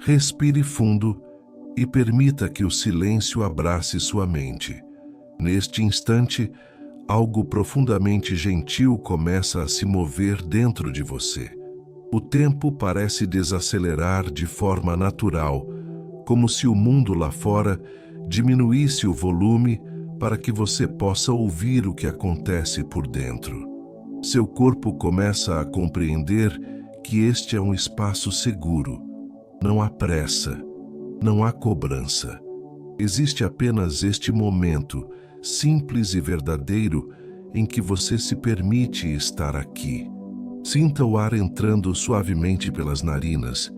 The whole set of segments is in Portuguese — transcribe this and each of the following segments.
Respire fundo e permita que o silêncio abrace sua mente. Neste instante, algo profundamente gentil começa a se mover dentro de você. O tempo parece desacelerar de forma natural, como se o mundo lá fora diminuísse o volume para que você possa ouvir o que acontece por dentro. Seu corpo começa a compreender que este é um espaço seguro. Não há pressa, não há cobrança. Existe apenas este momento, simples e verdadeiro, em que você se permite estar aqui. Sinta o ar entrando suavemente pelas narinas,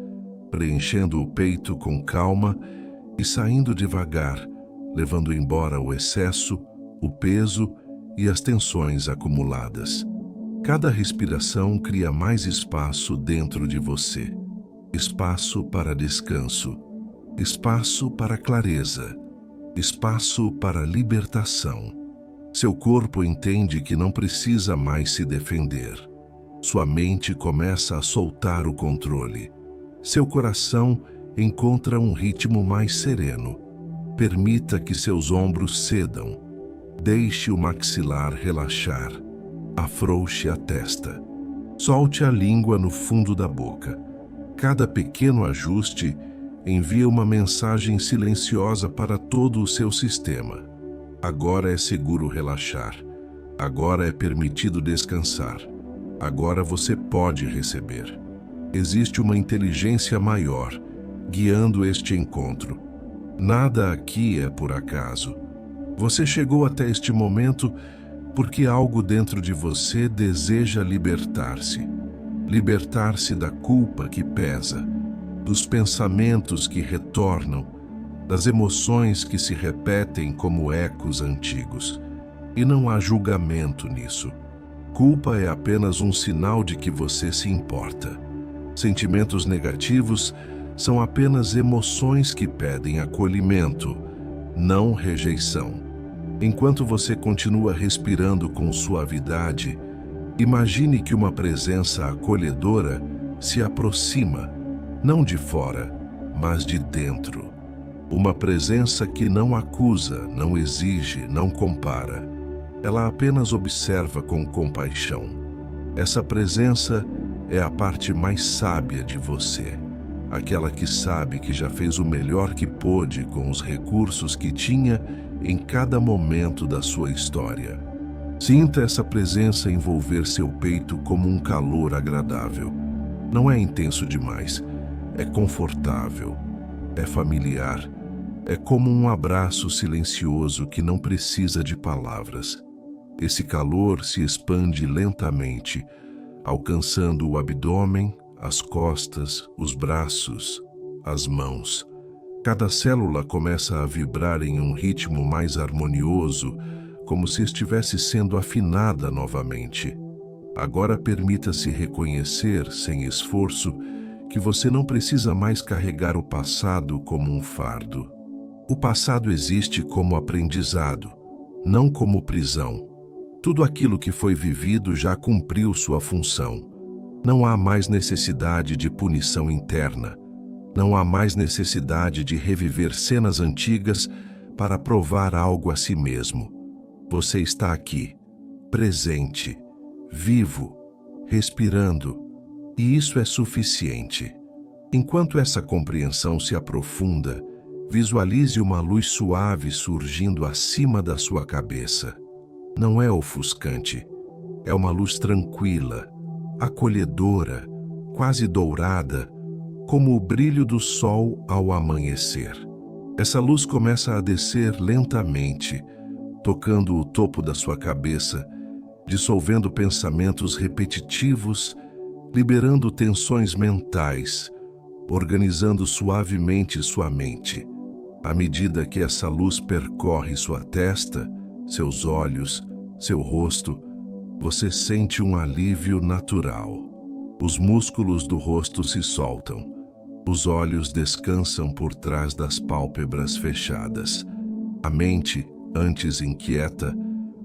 preenchendo o peito com calma e saindo devagar, levando embora o excesso, o peso e as tensões acumuladas. Cada respiração cria mais espaço dentro de você. Espaço para descanso, espaço para clareza, espaço para libertação. Seu corpo entende que não precisa mais se defender. Sua mente começa a soltar o controle. Seu coração encontra um ritmo mais sereno. Permita que seus ombros cedam. Deixe o maxilar relaxar. Afrouxe a testa. Solte a língua no fundo da boca. Cada pequeno ajuste envia uma mensagem silenciosa para todo o seu sistema. Agora é seguro relaxar. Agora é permitido descansar. Agora você pode receber. Existe uma inteligência maior guiando este encontro. Nada aqui é por acaso. Você chegou até este momento porque algo dentro de você deseja libertar-se. Libertar-se da culpa que pesa, dos pensamentos que retornam, das emoções que se repetem como ecos antigos. E não há julgamento nisso. Culpa é apenas um sinal de que você se importa. Sentimentos negativos são apenas emoções que pedem acolhimento, não rejeição. Enquanto você continua respirando com suavidade, imagine que uma presença acolhedora se aproxima, não de fora, mas de dentro. Uma presença que não acusa, não exige, não compara. Ela apenas observa com compaixão. Essa presença é a parte mais sábia de você. Aquela que sabe que já fez o melhor que pôde com os recursos que tinha em cada momento da sua história. Sinta essa presença envolver seu peito como um calor agradável. Não é intenso demais, é confortável, é familiar, é como um abraço silencioso que não precisa de palavras. Esse calor se expande lentamente, alcançando o abdômen, as costas, os braços, as mãos. Cada célula começa a vibrar em um ritmo mais harmonioso, como se estivesse sendo afinada novamente. Agora permita-se reconhecer, sem esforço, que você não precisa mais carregar o passado como um fardo. O passado existe como aprendizado, não como prisão. Tudo aquilo que foi vivido já cumpriu sua função. Não há mais necessidade de punição interna. Não há mais necessidade de reviver cenas antigas para provar algo a si mesmo. Você está aqui, presente, vivo, respirando, e isso é suficiente. Enquanto essa compreensão se aprofunda, visualize uma luz suave surgindo acima da sua cabeça. Não é ofuscante, é uma luz tranquila, acolhedora, quase dourada, como o brilho do sol ao amanhecer. Essa luz começa a descer lentamente, tocando o topo da sua cabeça, dissolvendo pensamentos repetitivos, liberando tensões mentais, organizando suavemente sua mente. À medida que essa luz percorre sua testa, seus olhos, seu rosto, você sente um alívio natural. Os músculos do rosto se soltam. Os olhos descansam por trás das pálpebras fechadas. A mente, antes inquieta,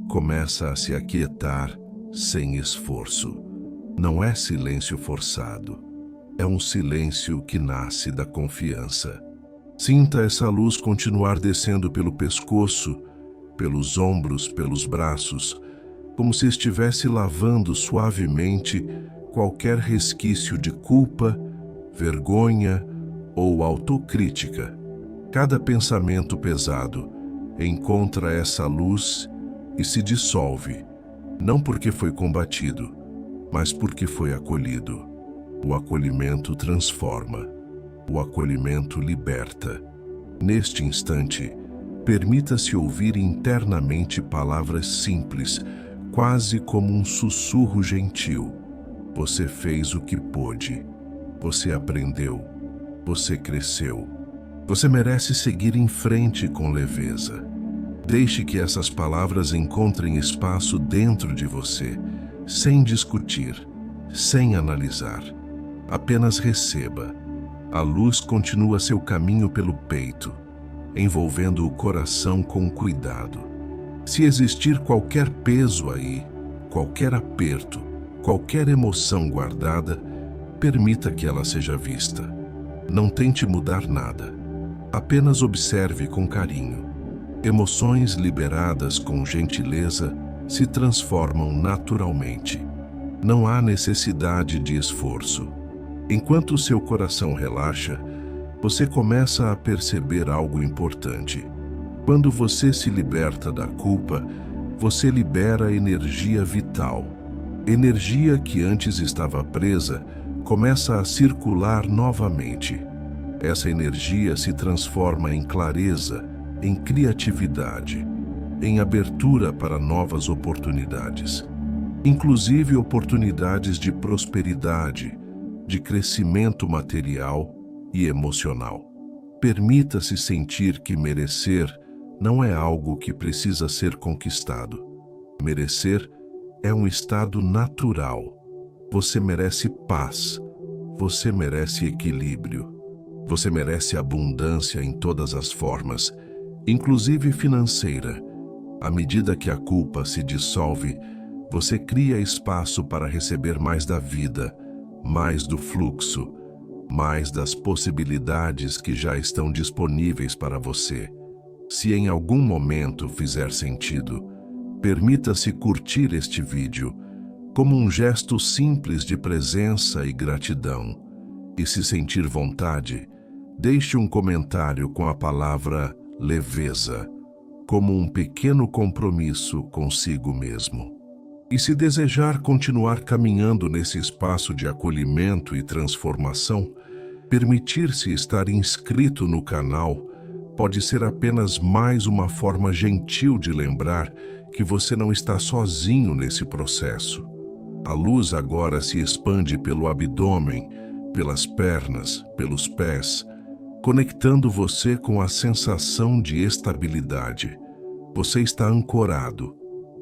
começa a se aquietar sem esforço. Não é silêncio forçado. É um silêncio que nasce da confiança. Sinta essa luz continuar descendo pelo pescoço, pelos ombros, pelos braços, como se estivesse lavando suavemente qualquer resquício de culpa, vergonha ou autocrítica. Cada pensamento pesado encontra essa luz e se dissolve, não porque foi combatido, mas porque foi acolhido. O acolhimento transforma. O acolhimento liberta. Neste instante, permita-se ouvir internamente palavras simples, quase como um sussurro gentil. Você fez o que pôde. Você aprendeu. Você cresceu. Você merece seguir em frente com leveza. Deixe que essas palavras encontrem espaço dentro de você, sem discutir, sem analisar. Apenas receba. A luz continua seu caminho pelo peito, envolvendo o coração com cuidado. Se existir qualquer peso aí, qualquer aperto, qualquer emoção guardada, permita que ela seja vista. Não tente mudar nada. Apenas observe com carinho. Emoções liberadas com gentileza se transformam naturalmente. Não há necessidade de esforço. Enquanto seu coração relaxa, você começa a perceber algo importante. Quando você se liberta da culpa, você libera energia vital. Energia que antes estava presa começa a circular novamente. Essa energia se transforma em clareza, em criatividade, em abertura para novas oportunidades, inclusive oportunidades de prosperidade, de crescimento material e emocional. Permita-se sentir que merecer não é algo que precisa ser conquistado. Merecer é um estado natural. Você merece paz. Você merece equilíbrio. Você merece abundância em todas as formas, inclusive financeira. À medida que a culpa se dissolve, você cria espaço para receber mais da vida, mais do fluxo, mais das possibilidades que já estão disponíveis para você. Se em algum momento fizer sentido, permita-se curtir este vídeo como um gesto simples de presença e gratidão. E se sentir vontade, deixe um comentário com a palavra leveza, como um pequeno compromisso consigo mesmo. E se desejar continuar caminhando nesse espaço de acolhimento e transformação, permitir-se estar inscrito no canal pode ser apenas mais uma forma gentil de lembrar que você não está sozinho nesse processo. A luz agora se expande pelo abdômen, pelas pernas, pelos pés, conectando você com a sensação de estabilidade. Você está ancorado,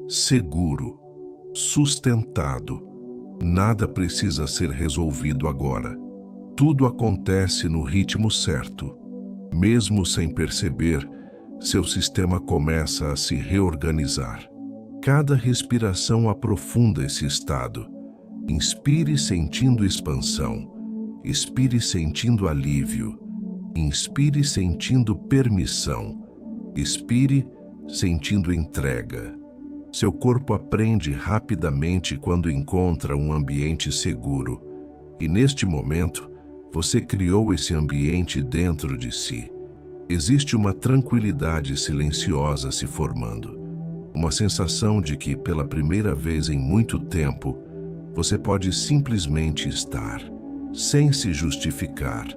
seguro, sustentado. Nada precisa ser resolvido agora. Tudo acontece no ritmo certo. Mesmo sem perceber, seu sistema começa a se reorganizar. Cada respiração aprofunda esse estado. Inspire sentindo expansão. Expire sentindo alívio. Inspire sentindo permissão. Expire sentindo entrega. Seu corpo aprende rapidamente quando encontra um ambiente seguro. E neste momento, você criou esse ambiente dentro de si. Existe uma tranquilidade silenciosa se formando. Uma sensação de que, pela primeira vez em muito tempo, você pode simplesmente estar, sem se justificar,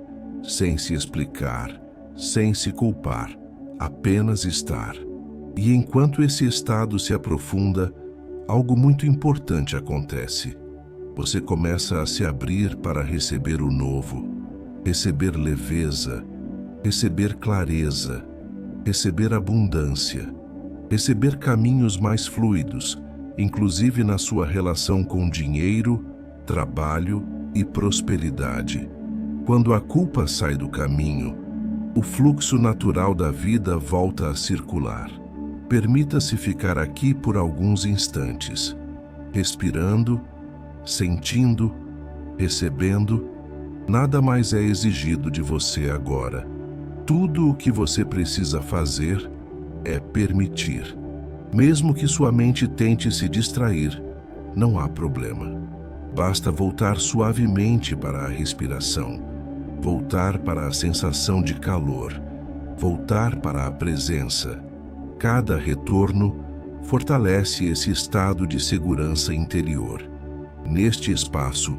sem se explicar, sem se culpar, apenas estar. E enquanto esse estado se aprofunda, algo muito importante acontece. Você começa a se abrir para receber o novo, receber leveza, receber clareza, receber abundância, receber caminhos mais fluidos, inclusive na sua relação com dinheiro, trabalho e prosperidade. Quando a culpa sai do caminho, o fluxo natural da vida volta a circular. Permita-se ficar aqui por alguns instantes, respirando, sentindo, recebendo Nada mais é exigido de você agora. Tudo o que você precisa fazer é permitir. Mesmo que sua mente tente se distrair, não há problema. Basta voltar suavemente para a respiração, voltar para a sensação de calor, voltar para a presença. Cada retorno fortalece esse estado de segurança interior. Neste espaço,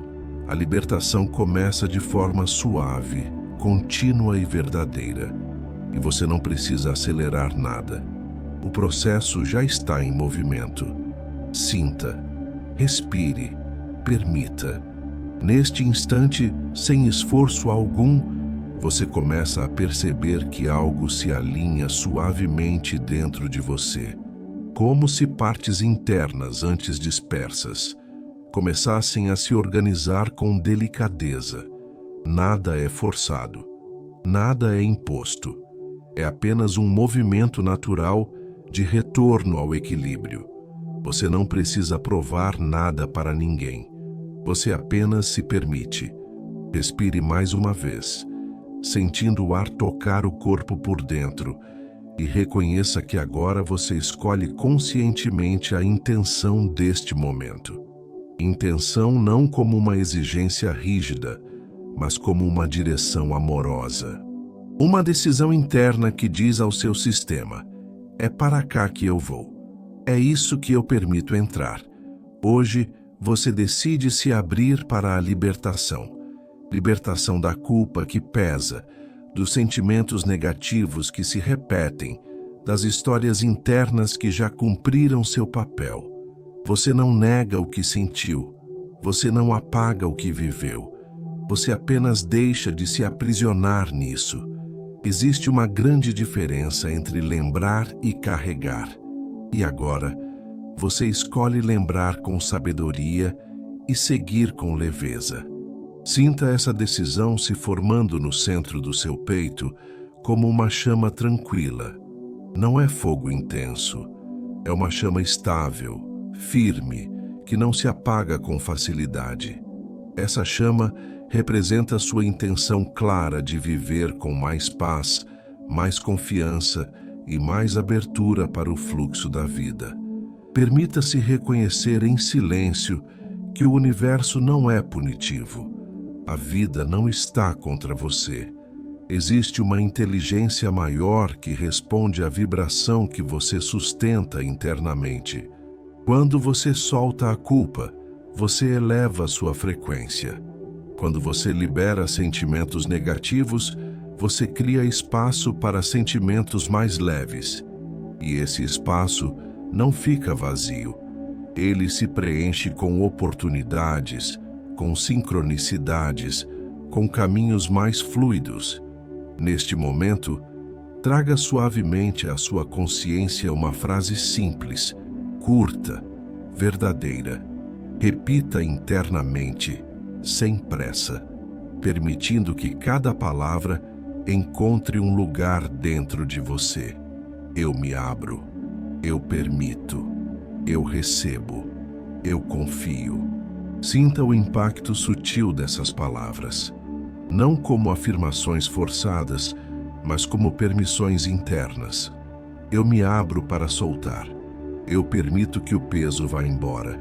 a libertação começa de forma suave, contínua e verdadeira. E você não precisa acelerar nada. O processo já está em movimento. Sinta, respire, permita. Neste instante, sem esforço algum, você começa a perceber que algo se alinha suavemente dentro de você, como se partes internas antes dispersas começassem a se organizar com delicadeza. Nada é forçado, nada é imposto. É apenas um movimento natural de retorno ao equilíbrio. Você não precisa provar nada para ninguém. Você apenas se permite. Respire mais uma vez, sentindo o ar tocar o corpo por dentro, e reconheça que agora você escolhe conscientemente a intenção deste momento. Intenção não como uma exigência rígida, mas como uma direção amorosa. Uma decisão interna que diz ao seu sistema: é para cá que eu vou. É isso que eu permito entrar. Hoje, você decide se abrir para a libertação. Libertação da culpa que pesa, dos sentimentos negativos que se repetem, das histórias internas que já cumpriram seu papel. Você não nega o que sentiu. Você não apaga o que viveu. Você apenas deixa de se aprisionar nisso. Existe uma grande diferença entre lembrar e carregar. E agora, você escolhe lembrar com sabedoria e seguir com leveza. Sinta essa decisão se formando no centro do seu peito como uma chama tranquila. Não é fogo intenso. É uma chama estável, firme, que não se apaga com facilidade. Essa chama representa sua intenção clara de viver com mais paz, mais confiança e mais abertura para o fluxo da vida. Permita-se reconhecer em silêncio que o universo não é punitivo. A vida não está contra você. Existe uma inteligência maior que responde à vibração que você sustenta internamente. Quando você solta a culpa, você eleva sua frequência. Quando você libera sentimentos negativos, você cria espaço para sentimentos mais leves. E esse espaço não fica vazio. Ele se preenche com oportunidades, com sincronicidades, com caminhos mais fluidos. Neste momento, traga suavemente à sua consciência uma frase simples, curta, verdadeira. Repita internamente, sem pressa, permitindo que cada palavra encontre um lugar dentro de você. Eu me abro, eu permito, eu recebo, eu confio. Sinta o impacto sutil dessas palavras, não como afirmações forçadas, mas como permissões internas. Eu me abro para soltar. Eu permito que o peso vá embora.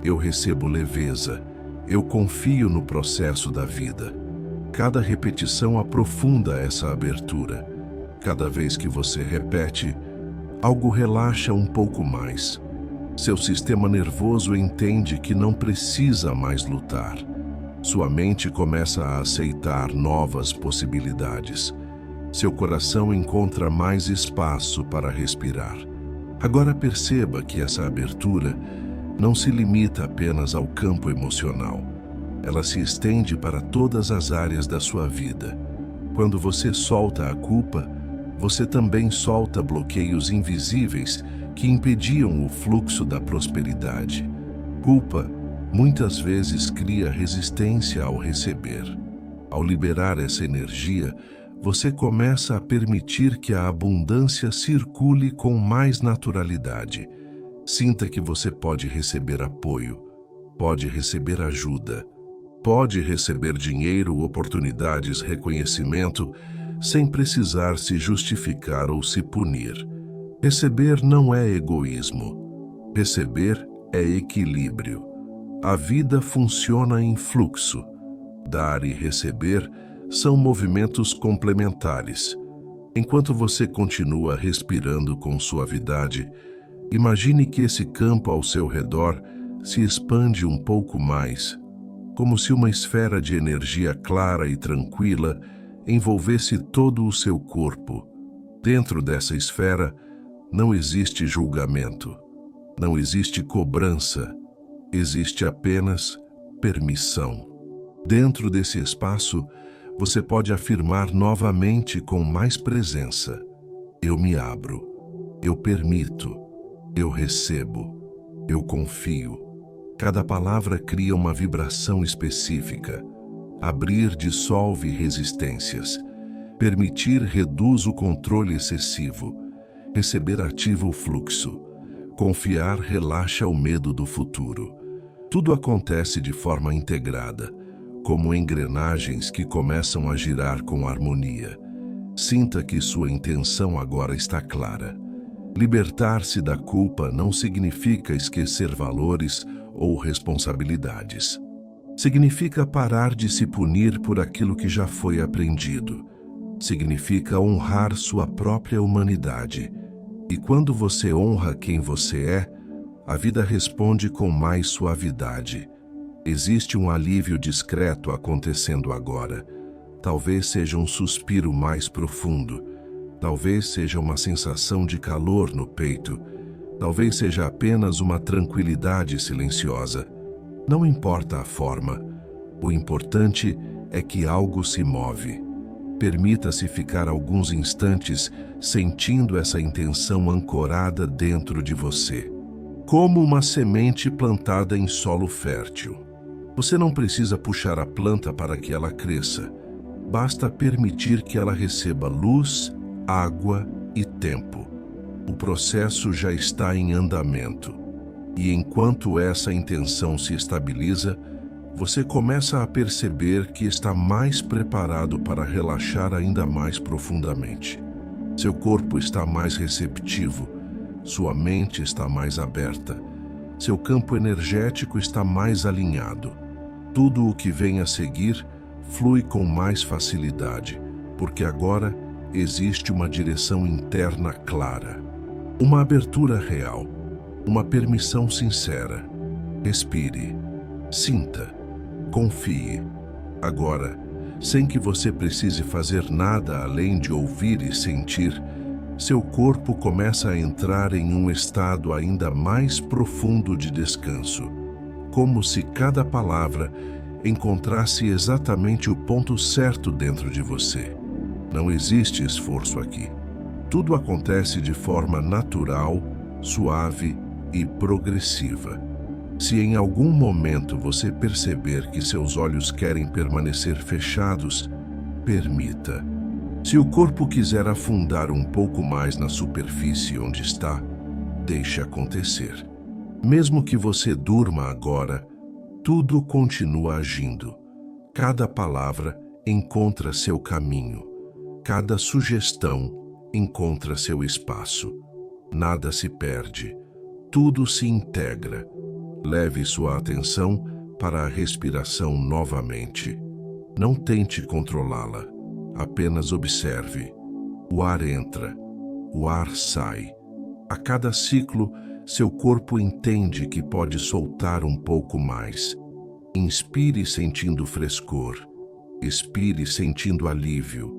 Eu recebo leveza. Eu confio no processo da vida. Cada repetição aprofunda essa abertura. Cada vez que você repete, algo relaxa um pouco mais. Seu sistema nervoso entende que não precisa mais lutar. Sua mente começa a aceitar novas possibilidades. Seu coração encontra mais espaço para respirar. Agora perceba que essa abertura não se limita apenas ao campo emocional. Ela se estende para todas as áreas da sua vida. Quando você solta a culpa, você também solta bloqueios invisíveis que impediam o fluxo da prosperidade. Culpa muitas vezes cria resistência ao receber. Ao liberar essa energia, você começa a permitir que a abundância circule com mais naturalidade. Sinta que você pode receber apoio, pode receber ajuda, pode receber dinheiro, oportunidades, reconhecimento, sem precisar se justificar ou se punir. Receber não é egoísmo. Receber é equilíbrio. A vida funciona em fluxo. Dar e receber são movimentos complementares. Enquanto você continua respirando com suavidade, imagine que esse campo ao seu redor se expande um pouco mais, como se uma esfera de energia clara e tranquila envolvesse todo o seu corpo. Dentro dessa esfera, não existe julgamento, não existe cobrança, existe apenas permissão. Dentro desse espaço, você pode afirmar novamente com mais presença: eu me abro, eu permito, eu recebo, eu confio. Cada palavra cria uma vibração específica. Abrir dissolve resistências. Permitir reduz o controle excessivo. Receber ativa o fluxo. Confiar relaxa o medo do futuro. Tudo acontece de forma integrada, como engrenagens que começam a girar com harmonia. Sinta que sua intenção agora está clara. Libertar-se da culpa não significa esquecer valores ou responsabilidades. Significa parar de se punir por aquilo que já foi aprendido. Significa honrar sua própria humanidade. E quando você honra quem você é, a vida responde com mais suavidade. Existe um alívio discreto acontecendo agora. Talvez seja um suspiro mais profundo. Talvez seja uma sensação de calor no peito. Talvez seja apenas uma tranquilidade silenciosa. Não importa a forma. O importante é que algo se move. Permita-se ficar alguns instantes sentindo essa intenção ancorada dentro de você. Como uma semente plantada em solo fértil. Você não precisa puxar a planta para que ela cresça. Basta permitir que ela receba luz, água e tempo. O processo já está em andamento. E enquanto essa intenção se estabiliza, você começa a perceber que está mais preparado para relaxar ainda mais profundamente. Seu corpo está mais receptivo, sua mente está mais aberta, seu campo energético está mais alinhado. Tudo o que vem a seguir flui com mais facilidade, porque agora existe uma direção interna clara. Uma abertura real, uma permissão sincera. Respire, sinta, confie. Agora, sem que você precise fazer nada além de ouvir e sentir, seu corpo começa a entrar em um estado ainda mais profundo de descanso, como se cada palavra encontrasse exatamente o ponto certo dentro de você. Não existe esforço aqui. Tudo acontece de forma natural, suave e progressiva. Se em algum momento você perceber que seus olhos querem permanecer fechados, permita. Se o corpo quiser afundar um pouco mais na superfície onde está, deixe acontecer. Mesmo que você durma agora, tudo continua agindo. Cada palavra encontra seu caminho. Cada sugestão encontra seu espaço. Nada se perde. Tudo se integra. Leve sua atenção para a respiração novamente. Não tente controlá-la. Apenas observe. O ar entra. O ar sai. A cada ciclo, seu corpo entende que pode soltar um pouco mais. Inspire sentindo frescor. Expire sentindo alívio.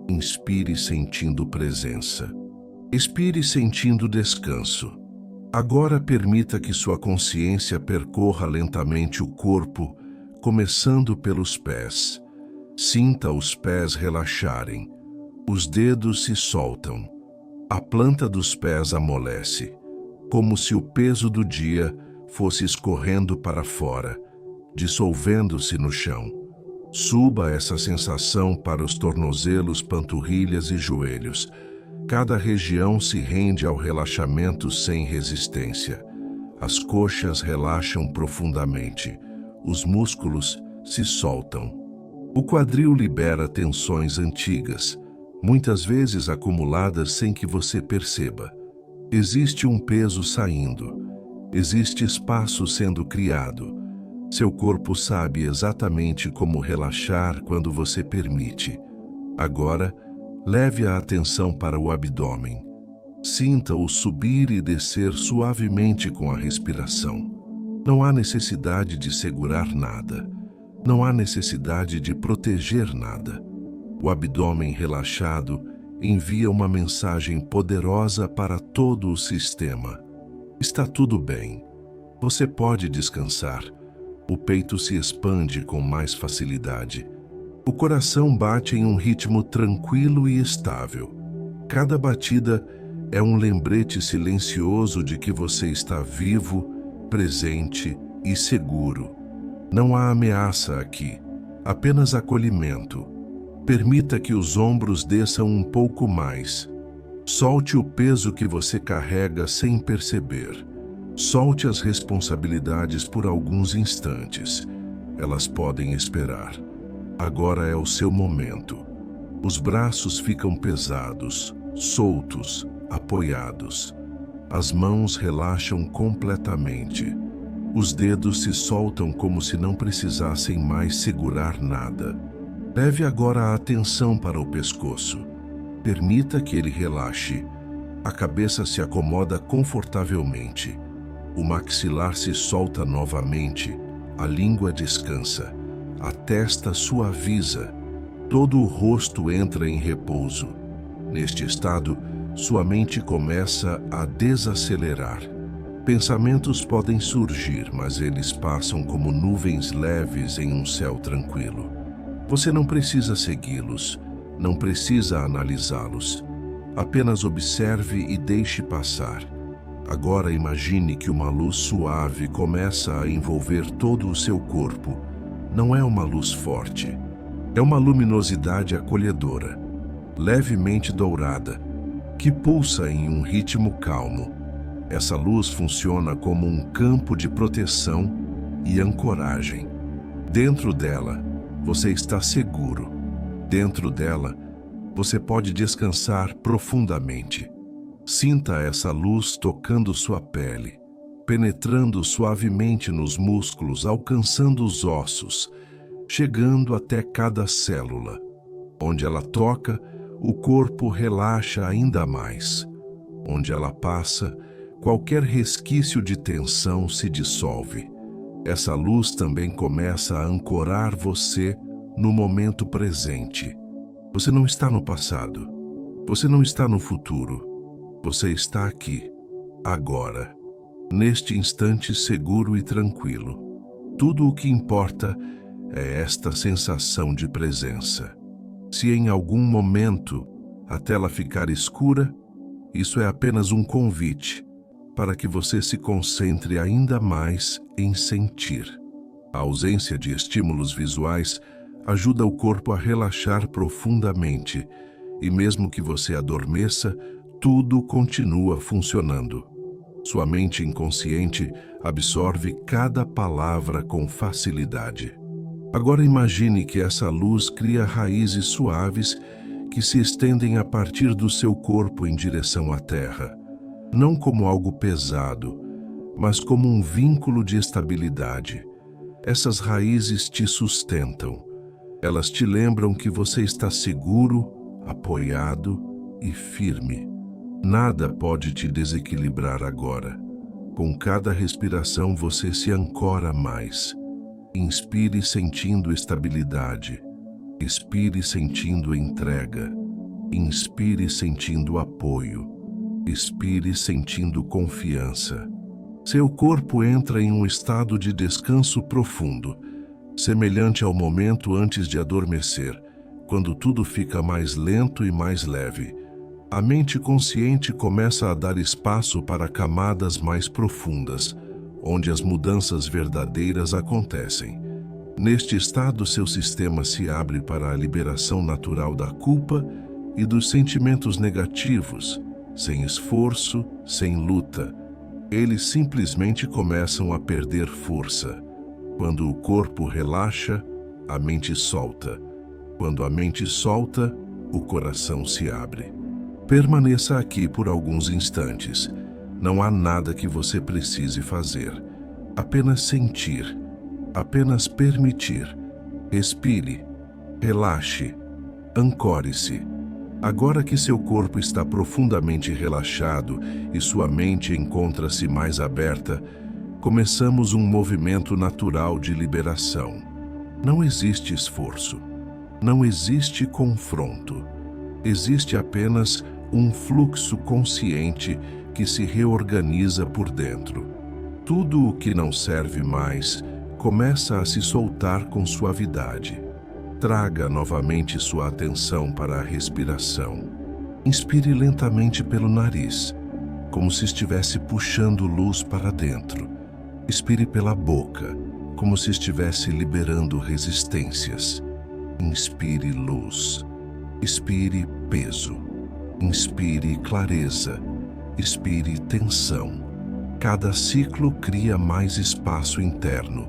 Inspire sentindo presença. Expire sentindo descanso. Agora permita que sua consciência percorra lentamente o corpo, começando pelos pés. Sinta os pés relaxarem. Os dedos se soltam. A planta dos pés amolece, como se o peso do dia fosse escorrendo para fora, dissolvendo-se no chão. Suba essa sensação para os tornozelos, panturrilhas e joelhos. Cada região se rende ao relaxamento sem resistência. As coxas relaxam profundamente. Os músculos se soltam. O quadril libera tensões antigas, muitas vezes acumuladas sem que você perceba. Existe um peso saindo, existe espaço sendo criado. Seu corpo sabe exatamente como relaxar quando você permite. Agora, leve a atenção para o abdômen. Sinta-o subir e descer suavemente com a respiração. Não há necessidade de segurar nada. Não há necessidade de proteger nada. O abdômen relaxado envia uma mensagem poderosa para todo o sistema. Está tudo bem. Você pode descansar. O peito se expande com mais facilidade. O coração bate em um ritmo tranquilo e estável. Cada batida é um lembrete silencioso de que você está vivo, presente e seguro. Não há ameaça aqui, apenas acolhimento. Permita que os ombros desçam um pouco mais. Solte o peso que você carrega sem perceber. Solte as responsabilidades por alguns instantes. Elas podem esperar. Agora é o seu momento. Os braços ficam pesados, soltos, apoiados. As mãos relaxam completamente. Os dedos se soltam como se não precisassem mais segurar nada. Leve agora a atenção para o pescoço. Permita que ele relaxe. A cabeça se acomoda confortavelmente. O maxilar se solta novamente. A língua descansa. A testa suaviza. Todo o rosto entra em repouso. Neste estado, sua mente começa a desacelerar. Pensamentos podem surgir, mas eles passam como nuvens leves em um céu tranquilo. Você não precisa segui-los, não precisa analisá-los. Apenas observe e deixe passar. Agora imagine que uma luz suave começa a envolver todo o seu corpo. Não é uma luz forte. É uma luminosidade acolhedora, levemente dourada, que pulsa em um ritmo calmo. Essa luz funciona como um campo de proteção e ancoragem. Dentro dela, você está seguro. Dentro dela, você pode descansar profundamente. Sinta essa luz tocando sua pele, penetrando suavemente nos músculos, alcançando os ossos, chegando até cada célula. Onde ela toca, o corpo relaxa ainda mais. Onde ela passa, qualquer resquício de tensão se dissolve. Essa luz também começa a ancorar você no momento presente. Você não está no passado. Você não está no futuro. Você está aqui, agora, neste instante seguro e tranquilo. Tudo o que importa é esta sensação de presença. Se em algum momento a tela ficar escura, isso é apenas um convite para que você se concentre ainda mais em sentir. A ausência de estímulos visuais ajuda o corpo a relaxar profundamente, e mesmo que você adormeça, tudo continua funcionando. Sua mente inconsciente absorve cada palavra com facilidade. Agora imagine que essa luz cria raízes suaves que se estendem a partir do seu corpo em direção à terra. Não como algo pesado, mas como um vínculo de estabilidade. Essas raízes te sustentam. Elas te lembram que você está seguro, apoiado e firme. Nada pode te desequilibrar agora. Com cada respiração você se ancora mais. Inspire sentindo estabilidade. Expire sentindo entrega. Inspire sentindo apoio. Expire sentindo confiança. Seu corpo entra em um estado de descanso profundo, semelhante ao momento antes de adormecer, quando tudo fica mais lento e mais leve. A mente consciente começa a dar espaço para camadas mais profundas, onde as mudanças verdadeiras acontecem. Neste estado, seu sistema se abre para a liberação natural da culpa e dos sentimentos negativos, sem esforço, sem luta. Eles simplesmente começam a perder força. Quando o corpo relaxa, a mente solta. Quando a mente solta, o coração se abre. Permaneça aqui por alguns instantes. Não há nada que você precise fazer. Apenas sentir, apenas permitir. Respire, relaxe, ancore-se. Agora que seu corpo está profundamente relaxado e sua mente encontra-se mais aberta, começamos um movimento natural de liberação. Não existe esforço, não existe confronto. Existe apenas um fluxo consciente que se reorganiza por dentro. Tudo o que não serve mais começa a se soltar com suavidade. Traga novamente sua atenção para a respiração. Inspire lentamente pelo nariz, como se estivesse puxando luz para dentro. Expire pela boca, como se estivesse liberando resistências. Inspire luz. Expire peso. Inspire clareza. Expire tensão. Cada ciclo cria mais espaço interno.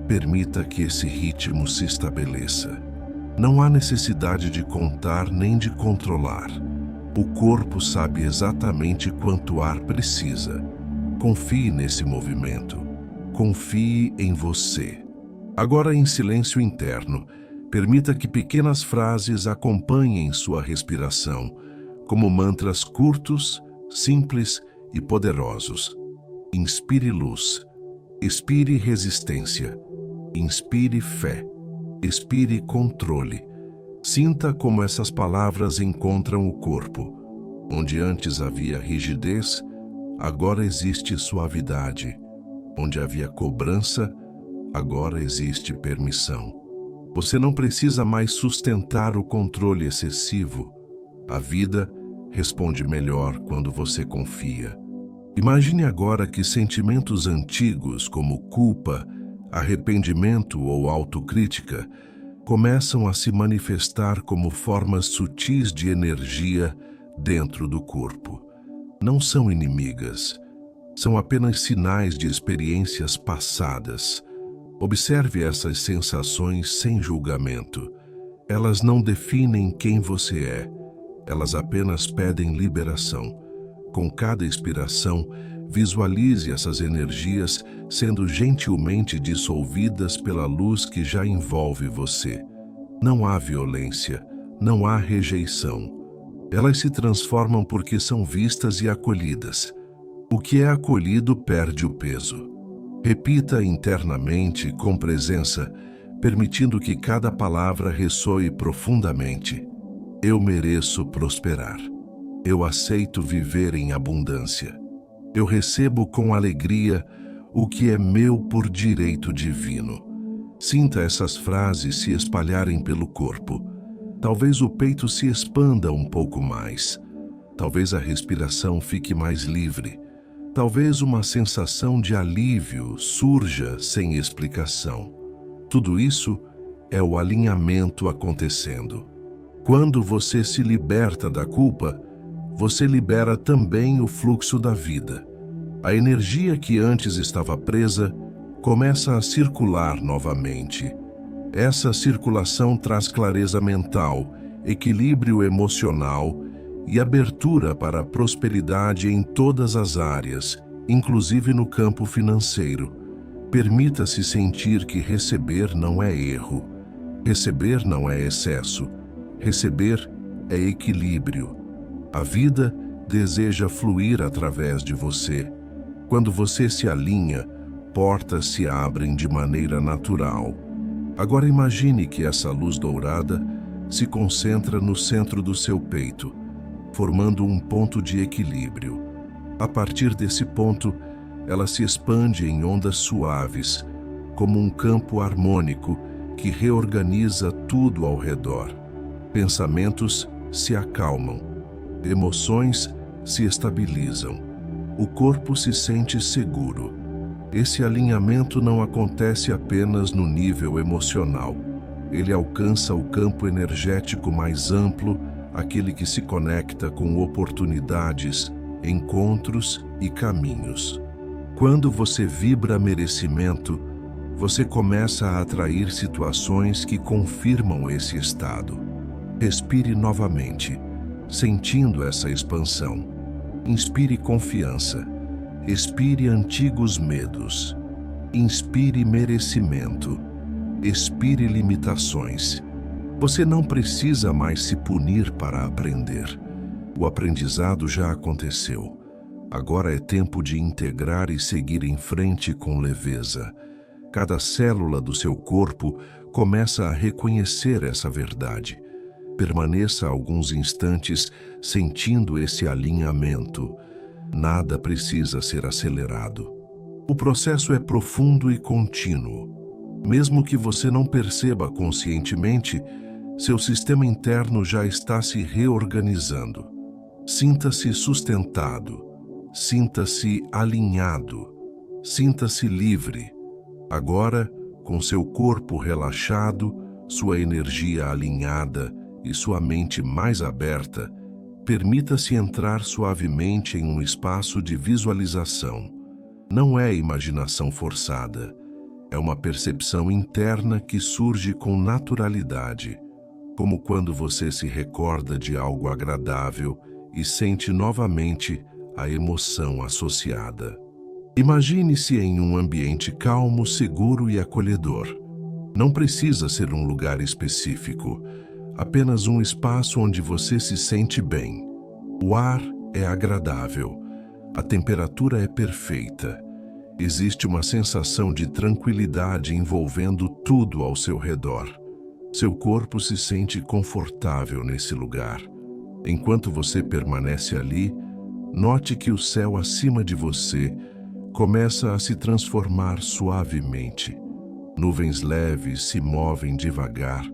Permita que esse ritmo se estabeleça. Não há necessidade de contar nem de controlar. O corpo sabe exatamente quanto ar precisa. Confie nesse movimento. Confie em você. Agora, em silêncio interno, permita que pequenas frases acompanhem sua respiração, como mantras curtos, simples e poderosos. Inspire luz. Expire resistência. Inspire fé. Expire controle. Sinta como essas palavras encontram o corpo. Onde antes havia rigidez, agora existe suavidade. Onde havia cobrança, agora existe permissão. Você não precisa mais sustentar o controle excessivo. A vida responde melhor quando você confia. Imagine agora que sentimentos antigos como culpa, arrependimento ou autocrítica começam a se manifestar como formas sutis de energia dentro do corpo. Não são inimigas, são apenas sinais de experiências passadas. Observe essas sensações sem julgamento. Elas não definem quem você é, elas apenas pedem liberação. Com cada expiração, visualize essas energias sendo gentilmente dissolvidas pela luz que já envolve você. Não há violência, não há rejeição. Elas se transformam porque são vistas e acolhidas. O que é acolhido perde o peso. Repita internamente com presença, permitindo que cada palavra ressoe profundamente. Eu mereço prosperar. Eu aceito viver em abundância. Eu recebo com alegria o que é meu por direito divino. Sinta essas frases se espalharem pelo corpo. Talvez o peito se expanda um pouco mais. Talvez a respiração fique mais livre. Talvez uma sensação de alívio surja sem explicação. Tudo isso é o alinhamento acontecendo. Quando você se liberta da culpa, você libera também o fluxo da vida. A energia que antes estava presa começa a circular novamente. Essa circulação traz clareza mental, equilíbrio emocional e abertura para a prosperidade em todas as áreas, inclusive no campo financeiro. Permita-se sentir que receber não é erro. Receber não é excesso. Receber é equilíbrio. A vida deseja fluir através de você. Quando você se alinha, portas se abrem de maneira natural. Agora imagine que essa luz dourada se concentra no centro do seu peito, formando um ponto de equilíbrio. A partir desse ponto, ela se expande em ondas suaves, como um campo harmônico que reorganiza tudo ao redor. Pensamentos se acalmam. Emoções se estabilizam. O corpo se sente seguro. Esse alinhamento não acontece apenas no nível emocional. Ele alcança o campo energético mais amplo, aquele que se conecta com oportunidades, encontros e caminhos. Quando você vibra merecimento, você começa a atrair situações que confirmam esse estado. Respire novamente, sentindo essa expansão. Inspire confiança. Expire antigos medos. Inspire merecimento. Expire limitações. Você não precisa mais se punir para aprender. O aprendizado já aconteceu. Agora é tempo de integrar e seguir em frente com leveza. Cada célula do seu corpo começa a reconhecer essa verdade. Permaneça alguns instantes sentindo esse alinhamento. Nada precisa ser acelerado. O processo é profundo e contínuo. Mesmo que você não perceba conscientemente, seu sistema interno já está se reorganizando. Sinta-se sustentado. Sinta-se alinhado. Sinta-se livre. Agora, com seu corpo relaxado, sua energia alinhada e sua mente mais aberta, permita-se entrar suavemente em um espaço de visualização. Não é imaginação forçada, é uma percepção interna que surge com naturalidade, como quando você se recorda de algo agradável e sente novamente a emoção associada. Imagine-se em um ambiente calmo, seguro e acolhedor. Não precisa ser um lugar específico, apenas um espaço onde você se sente bem. O ar é agradável, a temperatura é perfeita. Existe uma sensação de tranquilidade envolvendo tudo ao seu redor. Seu corpo se sente confortável nesse lugar. Enquanto você permanece ali, note que o céu acima de você começa a se transformar suavemente. Nuvens leves se movem devagar,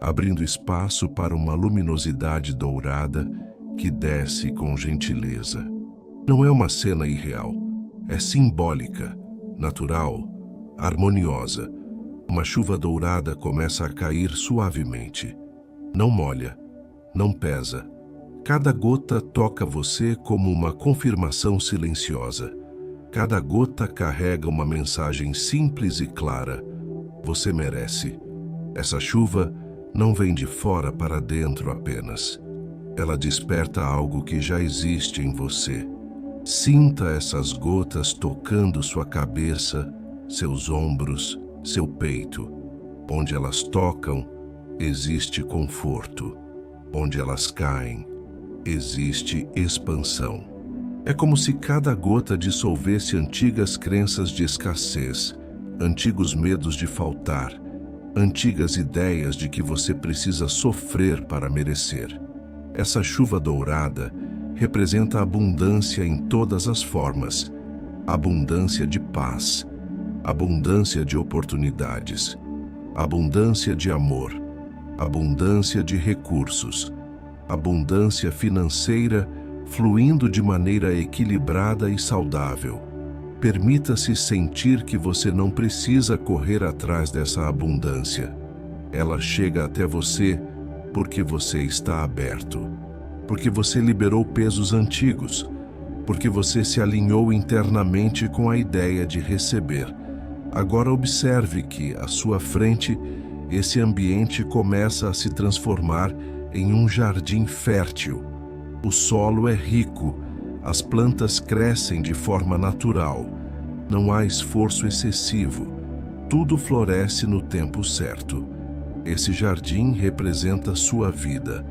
abrindo espaço para uma luminosidade dourada que desce com gentileza. Não é uma cena irreal, é simbólica, natural, harmoniosa. Uma chuva dourada começa a cair suavemente. Não molha, não pesa. Cada gota toca você como uma confirmação silenciosa. Cada gota carrega uma mensagem simples e clara. Você merece. Essa chuva não vem de fora para dentro apenas. Ela desperta algo que já existe em você. Sinta essas gotas tocando sua cabeça, seus ombros, seu peito. Onde elas tocam, existe conforto. Onde elas caem, existe expansão. É como se cada gota dissolvesse antigas crenças de escassez, antigos medos de faltar, antigas ideias de que você precisa sofrer para merecer. Essa chuva dourada representa abundância em todas as formas, abundância de paz, abundância de oportunidades, abundância de amor, abundância de recursos, abundância financeira fluindo de maneira equilibrada e saudável. Permita-se sentir que você não precisa correr atrás dessa abundância. Ela chega até você porque você está aberto, porque você liberou pesos antigos, porque você se alinhou internamente com a ideia de receber. Agora observe que, à sua frente, esse ambiente começa a se transformar em um jardim fértil. O solo é rico, as plantas crescem de forma natural, não há esforço excessivo, tudo floresce no tempo certo. Esse jardim representa sua vida.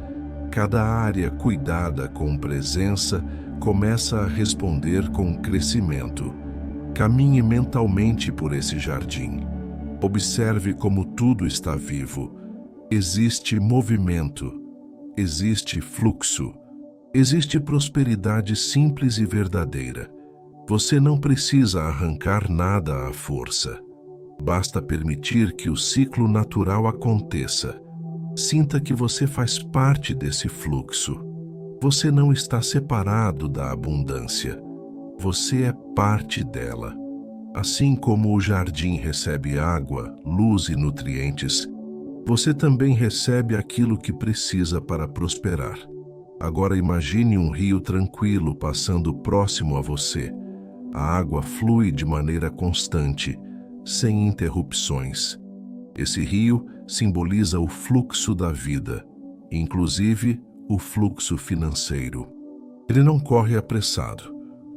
Cada área cuidada com presença começa a responder com crescimento. Caminhe mentalmente por esse jardim. Observe como tudo está vivo. Existe movimento, existe fluxo. Existe prosperidade simples e verdadeira. Você não precisa arrancar nada à força. Basta permitir que o ciclo natural aconteça. Sinta que você faz parte desse fluxo. Você não está separado da abundância. Você é parte dela. Assim como o jardim recebe água, luz e nutrientes, você também recebe aquilo que precisa para prosperar. Agora imagine um rio tranquilo passando próximo a você. A água flui de maneira constante, sem interrupções. Esse rio simboliza o fluxo da vida, inclusive o fluxo financeiro. Ele não corre apressado,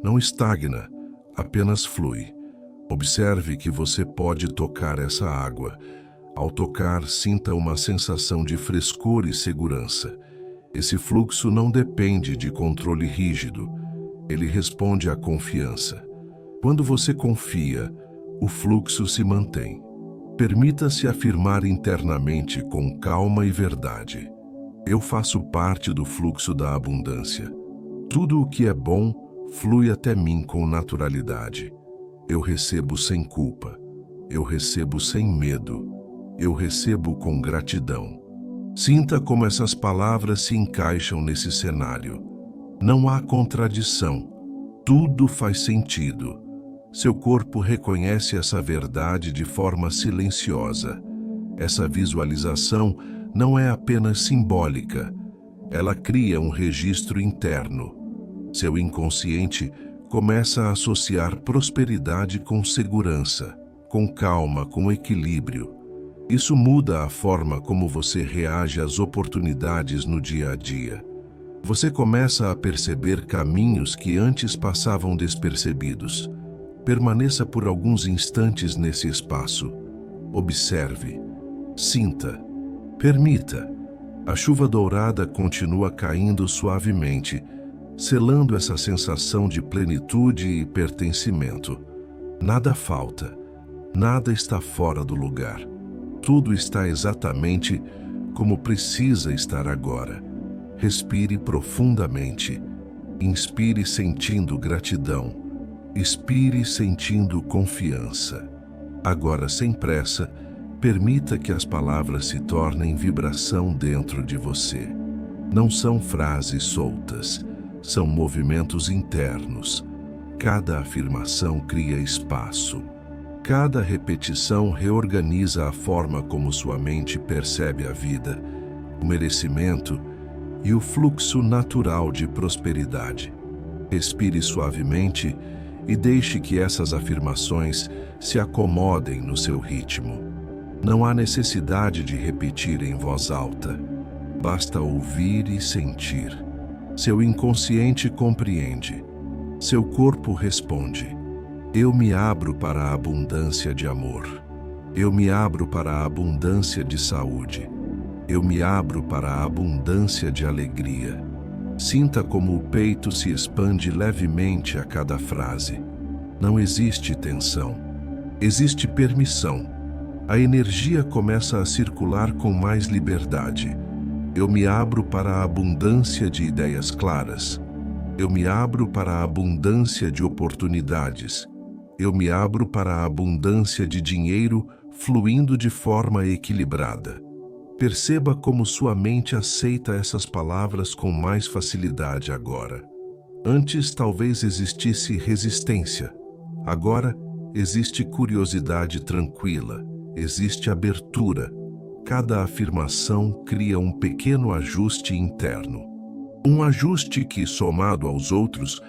não estagna, apenas flui. Observe que você pode tocar essa água. Ao tocar, sinta uma sensação de frescor e segurança. Esse fluxo não depende de controle rígido. Ele responde à confiança. Quando você confia, o fluxo se mantém. Permita-se afirmar internamente com calma e verdade: eu faço parte do fluxo da abundância. Tudo o que é bom flui até mim com naturalidade. Eu recebo sem culpa. Eu recebo sem medo. Eu recebo com gratidão. Sinta como essas palavras se encaixam nesse cenário. Não há contradição. Tudo faz sentido. Seu corpo reconhece essa verdade de forma silenciosa. Essa visualização não é apenas simbólica. Ela cria um registro interno. Seu inconsciente começa a associar prosperidade com segurança, com calma, com equilíbrio. Isso muda a forma como você reage às oportunidades no dia a dia. Você começa a perceber caminhos que antes passavam despercebidos. Permaneça por alguns instantes nesse espaço. Observe, sinta, permita. A chuva dourada continua caindo suavemente, selando essa sensação de plenitude e pertencimento. Nada falta, nada está fora do lugar. Tudo está exatamente como precisa estar agora. Respire profundamente. Inspire sentindo gratidão. Expire sentindo confiança. Agora, sem pressa, permita que as palavras se tornem vibração dentro de você. Não são frases soltas, são movimentos internos. Cada afirmação cria espaço. Cada repetição reorganiza a forma como sua mente percebe a vida, o merecimento e o fluxo natural de prosperidade. Respire suavemente e deixe que essas afirmações se acomodem no seu ritmo. Não há necessidade de repetir em voz alta. Basta ouvir e sentir. Seu inconsciente compreende. Seu corpo responde. Eu me abro para a abundância de amor. Eu me abro para a abundância de saúde. Eu me abro para a abundância de alegria. Sinta como o peito se expande levemente a cada frase. Não existe tensão. Existe permissão. A energia começa a circular com mais liberdade. Eu me abro para a abundância de ideias claras. Eu me abro para a abundância de oportunidades. Eu me abro para a abundância de dinheiro fluindo de forma equilibrada. Perceba como sua mente aceita essas palavras com mais facilidade agora. Antes talvez existisse resistência. Agora existe curiosidade tranquila, existe abertura. Cada afirmação cria um pequeno ajuste interno. Um ajuste que, somado aos outros,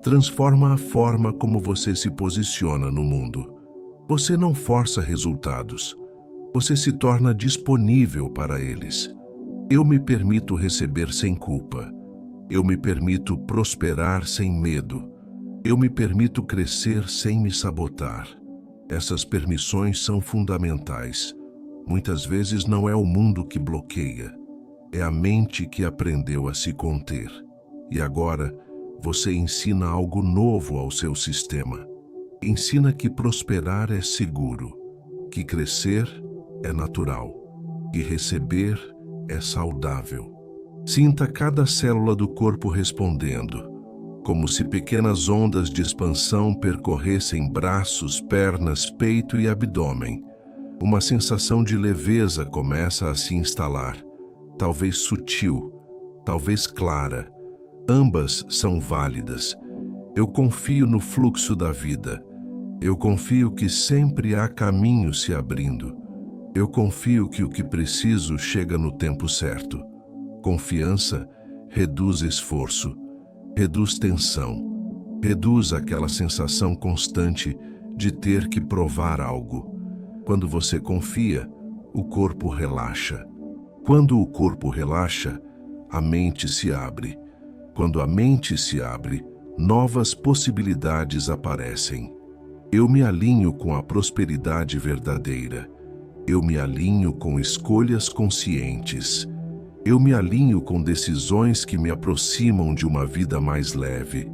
transforma a forma como você se posiciona no mundo. Você não força resultados. Você se torna disponível para eles. Eu me permito receber sem culpa. Eu me permito prosperar sem medo. Eu me permito crescer sem me sabotar. Essas permissões são fundamentais. Muitas vezes não é o mundo que bloqueia. É a mente que aprendeu a se conter. E agora, você ensina algo novo ao seu sistema. Ensina que prosperar é seguro, que crescer é natural, que receber é saudável. Sinta cada célula do corpo respondendo, como se pequenas ondas de expansão percorressem braços, pernas, peito e abdômen. Uma sensação de leveza começa a se instalar, talvez sutil, talvez clara. Ambas são válidas. Eu confio no fluxo da vida. Eu confio que sempre há caminho se abrindo. Eu confio que o que preciso chega no tempo certo. Confiança reduz esforço, reduz tensão, reduz aquela sensação constante de ter que provar algo. Quando você confia, o corpo relaxa. Quando o corpo relaxa, a mente se abre. Quando a mente se abre, novas possibilidades aparecem. Eu me alinho com a prosperidade verdadeira. Eu me alinho com escolhas conscientes. Eu me alinho com decisões que me aproximam de uma vida mais leve.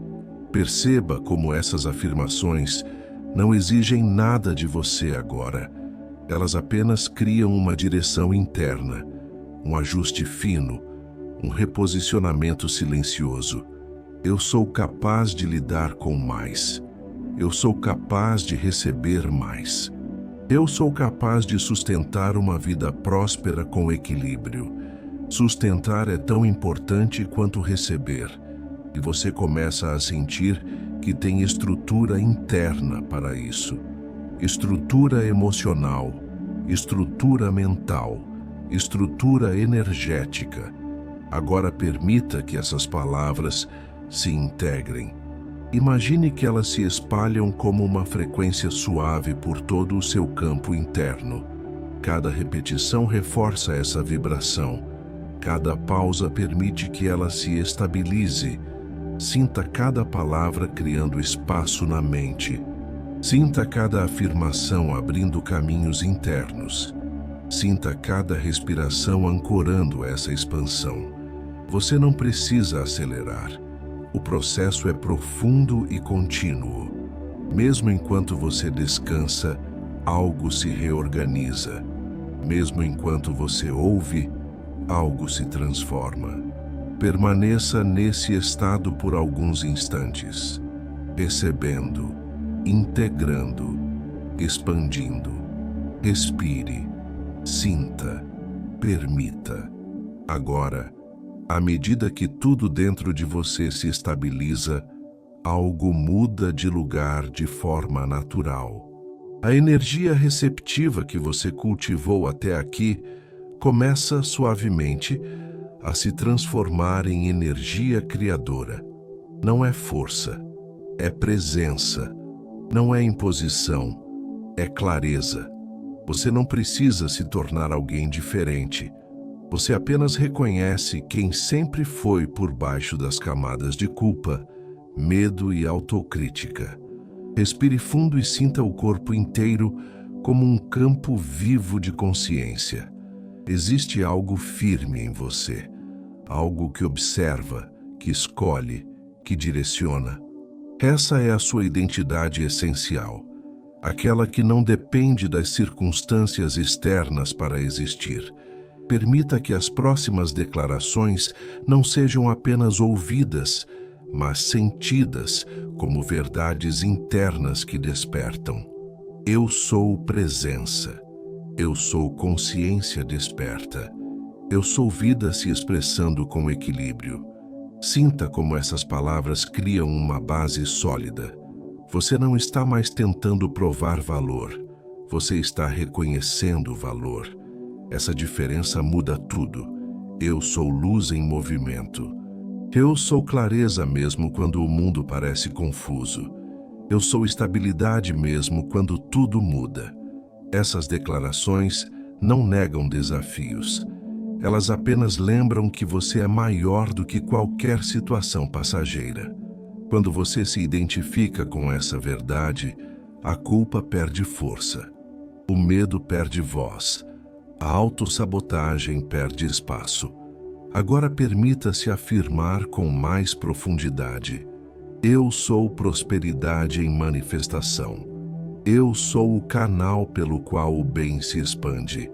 Perceba como essas afirmações não exigem nada de você agora. Elas apenas criam uma direção interna, um ajuste fino, um reposicionamento silencioso. Eu sou capaz de lidar com mais. Eu sou capaz de receber mais. Eu sou capaz de sustentar uma vida próspera com equilíbrio. Sustentar é tão importante quanto receber, e você começa a sentir que tem estrutura interna para isso. Estrutura emocional, estrutura mental, estrutura energética. Agora permita que essas palavras se integrem. Imagine que elas se espalham como uma frequência suave por todo o seu campo interno. Cada repetição reforça essa vibração. Cada pausa permite que ela se estabilize. Sinta cada palavra criando espaço na mente. Sinta cada afirmação abrindo caminhos internos. Sinta cada respiração ancorando essa expansão. Você não precisa acelerar. O processo é profundo e contínuo. Mesmo enquanto você descansa, algo se reorganiza. Mesmo enquanto você ouve, algo se transforma. Permaneça nesse estado por alguns instantes, recebendo, integrando, expandindo. Respire, sinta, permita. Agora, à medida que tudo dentro de você se estabiliza, algo muda de lugar de forma natural. A energia receptiva que você cultivou até aqui começa suavemente a se transformar em energia criadora. Não é força, é presença. Não é imposição, é clareza. Você não precisa se tornar alguém diferente. Você apenas reconhece quem sempre foi por baixo das camadas de culpa, medo e autocrítica. Respire fundo e sinta o corpo inteiro como um campo vivo de consciência. Existe algo firme em você, algo que observa, que escolhe, que direciona. Essa é a sua identidade essencial, aquela que não depende das circunstâncias externas para existir. Permita que as próximas declarações não sejam apenas ouvidas, mas sentidas como verdades internas que despertam. Eu sou presença. Eu sou consciência desperta. Eu sou vida se expressando com equilíbrio. Sinta como essas palavras criam uma base sólida. Você não está mais tentando provar valor. Você está reconhecendo valor. Essa diferença muda tudo. Eu sou luz em movimento. Eu sou clareza mesmo quando o mundo parece confuso. Eu sou estabilidade mesmo quando tudo muda. Essas declarações não negam desafios. Elas apenas lembram que você é maior do que qualquer situação passageira. Quando você se identifica com essa verdade, a culpa perde força. O medo perde voz. A autossabotagem perde espaço. Agora permita-se afirmar com mais profundidade. Eu sou prosperidade em manifestação. Eu sou o canal pelo qual o bem se expande.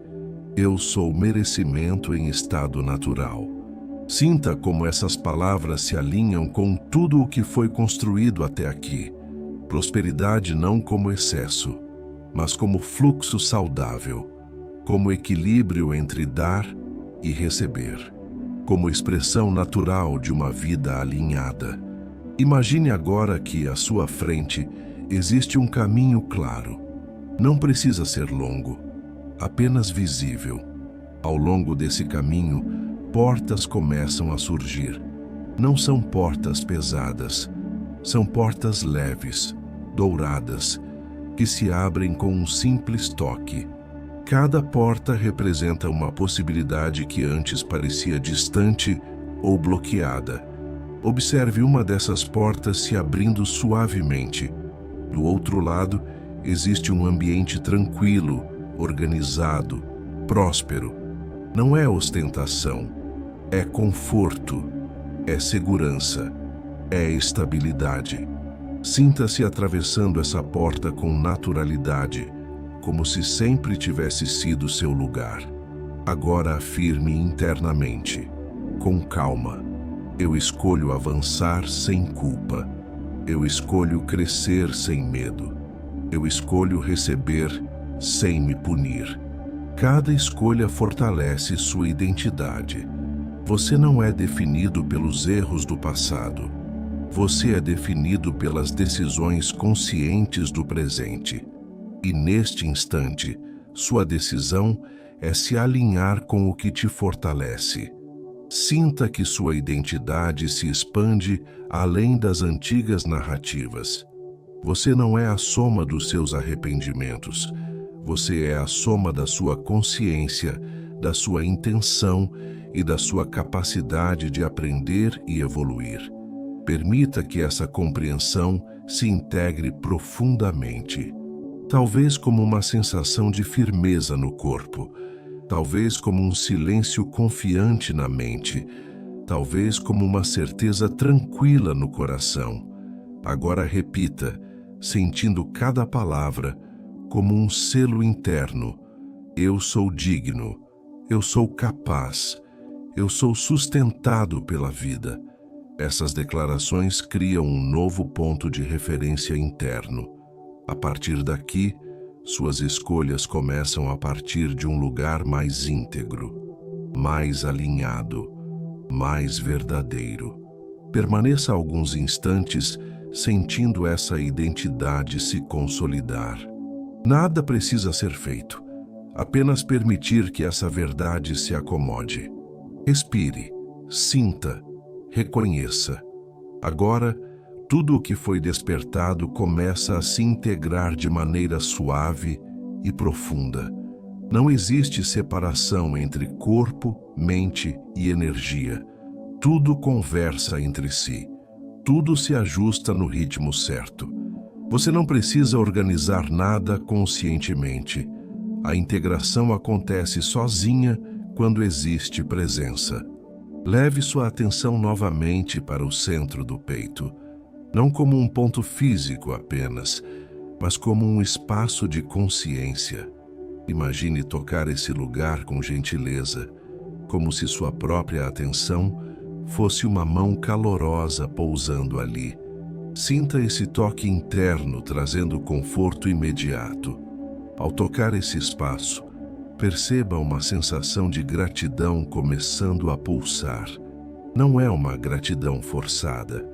Eu sou merecimento em estado natural. Sinta como essas palavras se alinham com tudo o que foi construído até aqui. Prosperidade não como excesso, mas como fluxo saudável, como equilíbrio entre dar e receber, como expressão natural de uma vida alinhada. Imagine agora que à sua frente existe um caminho claro. Não precisa ser longo, apenas visível. Ao longo desse caminho, portas começam a surgir. Não são portas pesadas, são portas leves, douradas, que se abrem com um simples toque. Cada porta representa uma possibilidade que antes parecia distante ou bloqueada. Observe uma dessas portas se abrindo suavemente. Do outro lado, existe um ambiente tranquilo, organizado, próspero. Não é ostentação, é conforto, é segurança, é estabilidade. Sinta-se atravessando essa porta com naturalidade, como se sempre tivesse sido seu lugar. Agora afirme internamente, com calma: eu escolho avançar sem culpa. Eu escolho crescer sem medo. Eu escolho receber sem me punir. Cada escolha fortalece sua identidade. Você não é definido pelos erros do passado. Você é definido pelas decisões conscientes do presente. E neste instante, sua decisão é se alinhar com o que te fortalece. Sinta que sua identidade se expande além das antigas narrativas. Você não é a soma dos seus arrependimentos. Você é a soma da sua consciência, da sua intenção e da sua capacidade de aprender e evoluir. Permita que essa compreensão se integre profundamente. Talvez como uma sensação de firmeza no corpo, talvez como um silêncio confiante na mente, talvez como uma certeza tranquila no coração. Agora repita, sentindo cada palavra como um selo interno: eu sou digno, eu sou capaz, eu sou sustentado pela vida. Essas declarações criam um novo ponto de referência interno. A partir daqui, suas escolhas começam a partir de um lugar mais íntegro, mais alinhado, mais verdadeiro. Permaneça alguns instantes sentindo essa identidade se consolidar. Nada precisa ser feito, apenas permitir que essa verdade se acomode. Respire, sinta, reconheça. Agora, tudo o que foi despertado começa a se integrar de maneira suave e profunda. Não existe separação entre corpo, mente e energia. Tudo conversa entre si. Tudo se ajusta no ritmo certo. Você não precisa organizar nada conscientemente. A integração acontece sozinha quando existe presença. Leve sua atenção novamente para o centro do peito. Não como um ponto físico apenas, mas como um espaço de consciência. Imagine tocar esse lugar com gentileza, como se sua própria atenção fosse uma mão calorosa pousando ali. Sinta esse toque interno trazendo conforto imediato. Ao tocar esse espaço, perceba uma sensação de gratidão começando a pulsar. Não é uma gratidão forçada.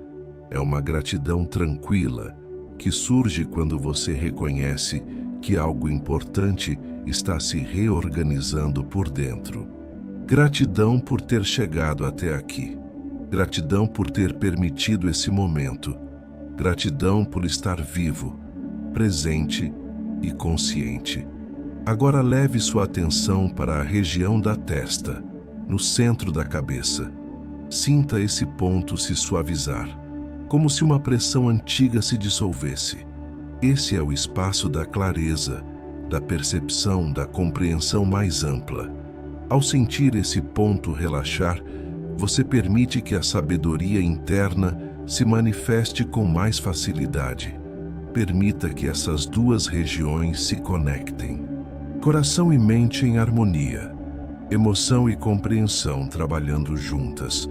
É uma gratidão tranquila, que surge quando você reconhece que algo importante está se reorganizando por dentro. Gratidão por ter chegado até aqui. Gratidão por ter permitido esse momento. Gratidão por estar vivo, presente e consciente. Agora leve sua atenção para a região da testa, no centro da cabeça. Sinta esse ponto se suavizar, como se uma pressão antiga se dissolvesse. Esse é o espaço da clareza, da percepção, da compreensão mais ampla. Ao sentir esse ponto relaxar, você permite que a sabedoria interna se manifeste com mais facilidade. Permita que essas duas regiões se conectem. Coração e mente em harmonia. Emoção e compreensão trabalhando juntas.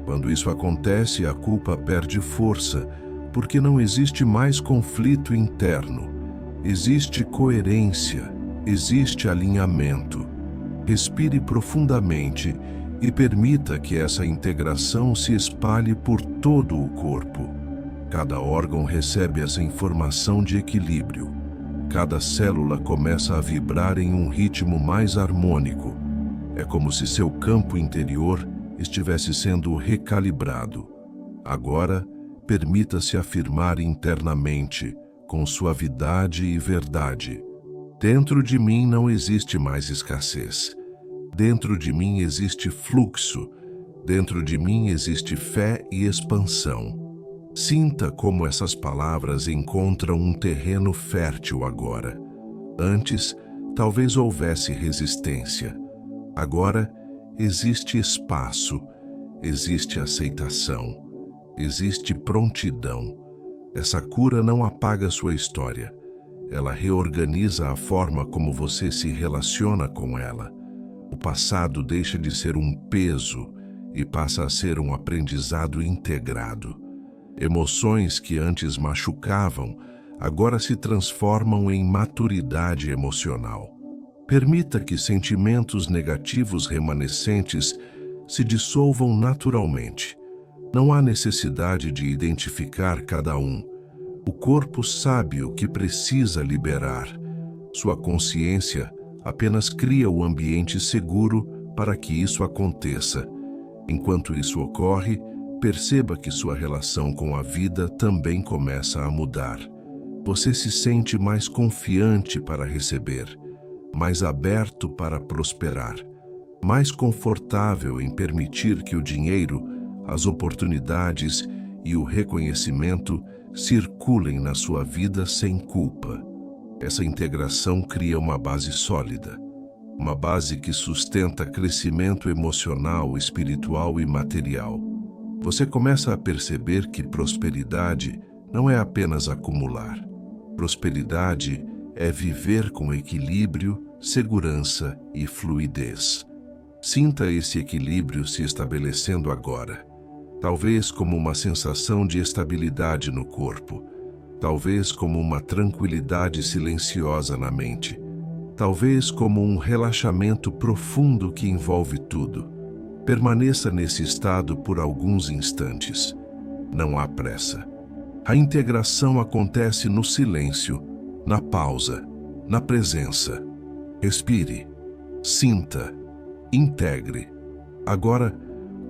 Quando isso acontece, a culpa perde força, porque não existe mais conflito interno. Existe coerência, existe alinhamento. Respire profundamente e permita que essa integração se espalhe por todo o corpo. Cada órgão recebe essa informação de equilíbrio. Cada célula começa a vibrar em um ritmo mais harmônico. É como se seu campo interior estivesse sendo recalibrado. Agora, permita-se afirmar internamente, com suavidade e verdade. Dentro de mim não existe mais escassez. Dentro de mim existe fluxo. Dentro de mim existe fé e expansão. Sinta como essas palavras encontram um terreno fértil agora. Antes, talvez houvesse resistência. Agora, existe espaço, existe aceitação, existe prontidão. Essa cura não apaga sua história. Ela reorganiza a forma como você se relaciona com ela. O passado deixa de ser um peso e passa a ser um aprendizado integrado. Emoções que antes machucavam, agora se transformam em maturidade emocional. Permita que sentimentos negativos remanescentes se dissolvam naturalmente. Não há necessidade de identificar cada um. O corpo sabe o que precisa liberar. Sua consciência apenas cria o ambiente seguro para que isso aconteça. Enquanto isso ocorre, perceba que sua relação com a vida também começa a mudar. Você se sente mais confiante para receber, mais aberto para prosperar, mais confortável em permitir que o dinheiro, as oportunidades e o reconhecimento circulem na sua vida sem culpa. Essa integração cria uma base sólida, uma base que sustenta crescimento emocional, espiritual e material. Você começa a perceber que prosperidade não é apenas acumular. Prosperidade é viver com equilíbrio, segurança e fluidez. Sinta esse equilíbrio se estabelecendo agora. Talvez como uma sensação de estabilidade no corpo. Talvez como uma tranquilidade silenciosa na mente. Talvez como um relaxamento profundo que envolve tudo. Permaneça nesse estado por alguns instantes. Não há pressa. A integração acontece no silêncio, na pausa, na presença. Respire, sinta, integre. Agora,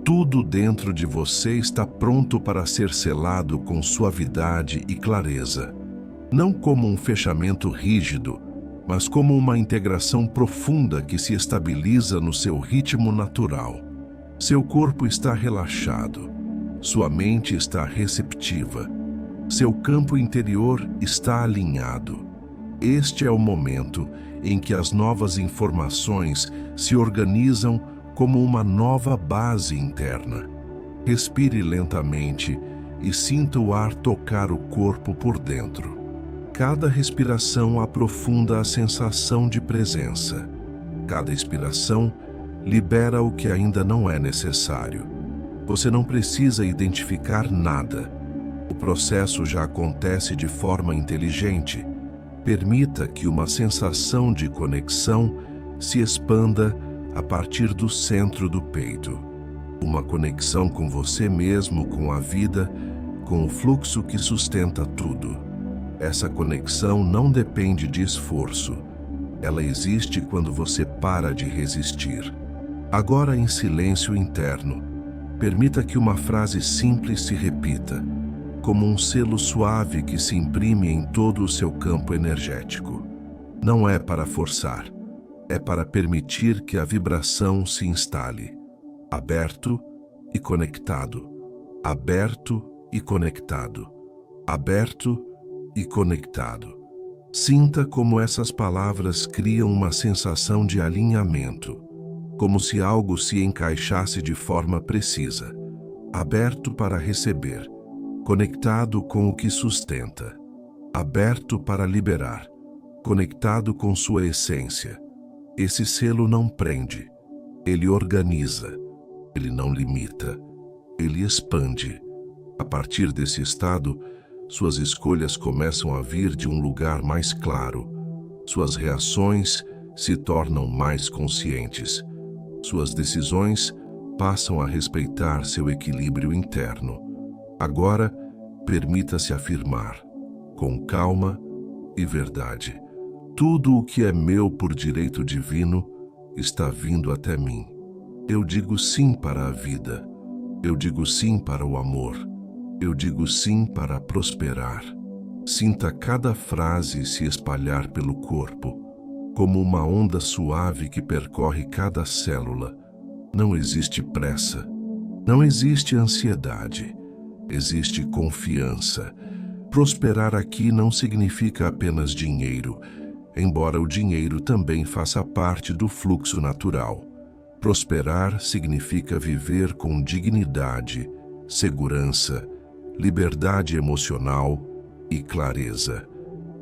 tudo dentro de você está pronto para ser selado com suavidade e clareza. Não como um fechamento rígido, mas como uma integração profunda que se estabiliza no seu ritmo natural. Seu corpo está relaxado, sua mente está receptiva, seu campo interior está alinhado. Este é o momento em que as novas informações se organizam como uma nova base interna. Respire lentamente e sinta o ar tocar o corpo por dentro. Cada respiração aprofunda a sensação de presença. Cada expiração libera o que ainda não é necessário. Você não precisa identificar nada. O processo já acontece de forma inteligente. Permita que uma sensação de conexão se expanda a partir do centro do peito. Uma conexão com você mesmo, com a vida, com o fluxo que sustenta tudo. Essa conexão não depende de esforço. Ela existe quando você para de resistir. Agora, em silêncio interno, permita que uma frase simples se repita, como um selo suave que se imprime em todo o seu campo energético. Não é para forçar, é para permitir que a vibração se instale. Aberto e conectado. Aberto e conectado. Aberto e conectado. Sinta como essas palavras criam uma sensação de alinhamento, como se algo se encaixasse de forma precisa. Aberto para receber, conectado com o que sustenta. Aberto para liberar, conectado com sua essência. Esse selo não prende, ele organiza, ele não limita, ele expande. A partir desse estado, suas escolhas começam a vir de um lugar mais claro. Suas reações se tornam mais conscientes. Suas decisões passam a respeitar seu equilíbrio interno. Agora, permita-se afirmar, com calma e verdade: tudo o que é meu por direito divino está vindo até mim. Eu digo sim para a vida. Eu digo sim para o amor. Eu digo sim para prosperar. Sinta cada frase se espalhar pelo corpo, como uma onda suave que percorre cada célula. Não existe pressa, não existe ansiedade, existe confiança. Prosperar aqui não significa apenas dinheiro, embora o dinheiro também faça parte do fluxo natural. Prosperar significa viver com dignidade, segurança, liberdade emocional e clareza.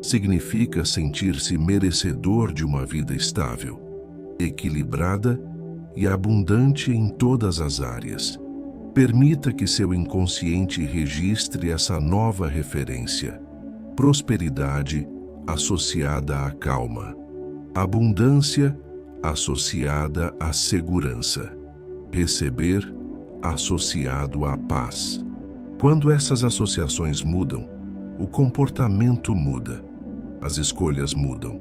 Significa sentir-se merecedor de uma vida estável, equilibrada e abundante em todas as áreas. Permita que seu inconsciente registre essa nova referência. Prosperidade associada à calma. Abundância associada à segurança. Receber associado à paz. Quando essas associações mudam, o comportamento muda. As escolhas mudam.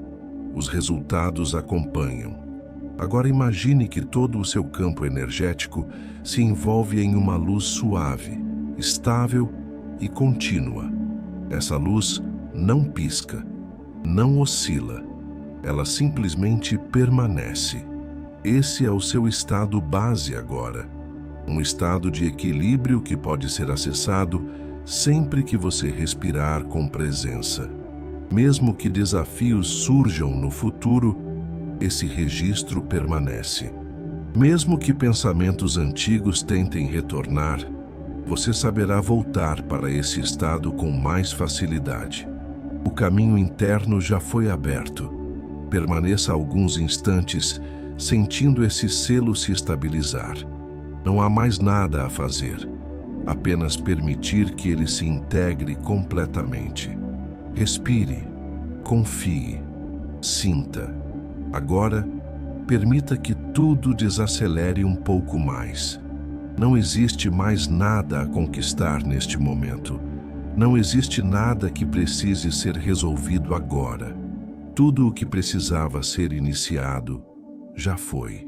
Os resultados acompanham. Agora imagine que todo o seu campo energético se envolve em uma luz suave, estável e contínua. Essa luz não pisca, não oscila, ela simplesmente permanece. Esse é o seu estado base agora, um estado de equilíbrio que pode ser acessado sempre que você respirar com presença. Mesmo que desafios surjam no futuro, esse registro permanece. Mesmo que pensamentos antigos tentem retornar, você saberá voltar para esse estado com mais facilidade. O caminho interno já foi aberto. Permaneça alguns instantes, sentindo esse selo se estabilizar. Não há mais nada a fazer, apenas permitir que ele se integre completamente. Respire, confie, sinta. Agora, permita que tudo desacelere um pouco mais. Não existe mais nada a conquistar neste momento. Não existe nada que precise ser resolvido agora. Tudo o que precisava ser iniciado já foi.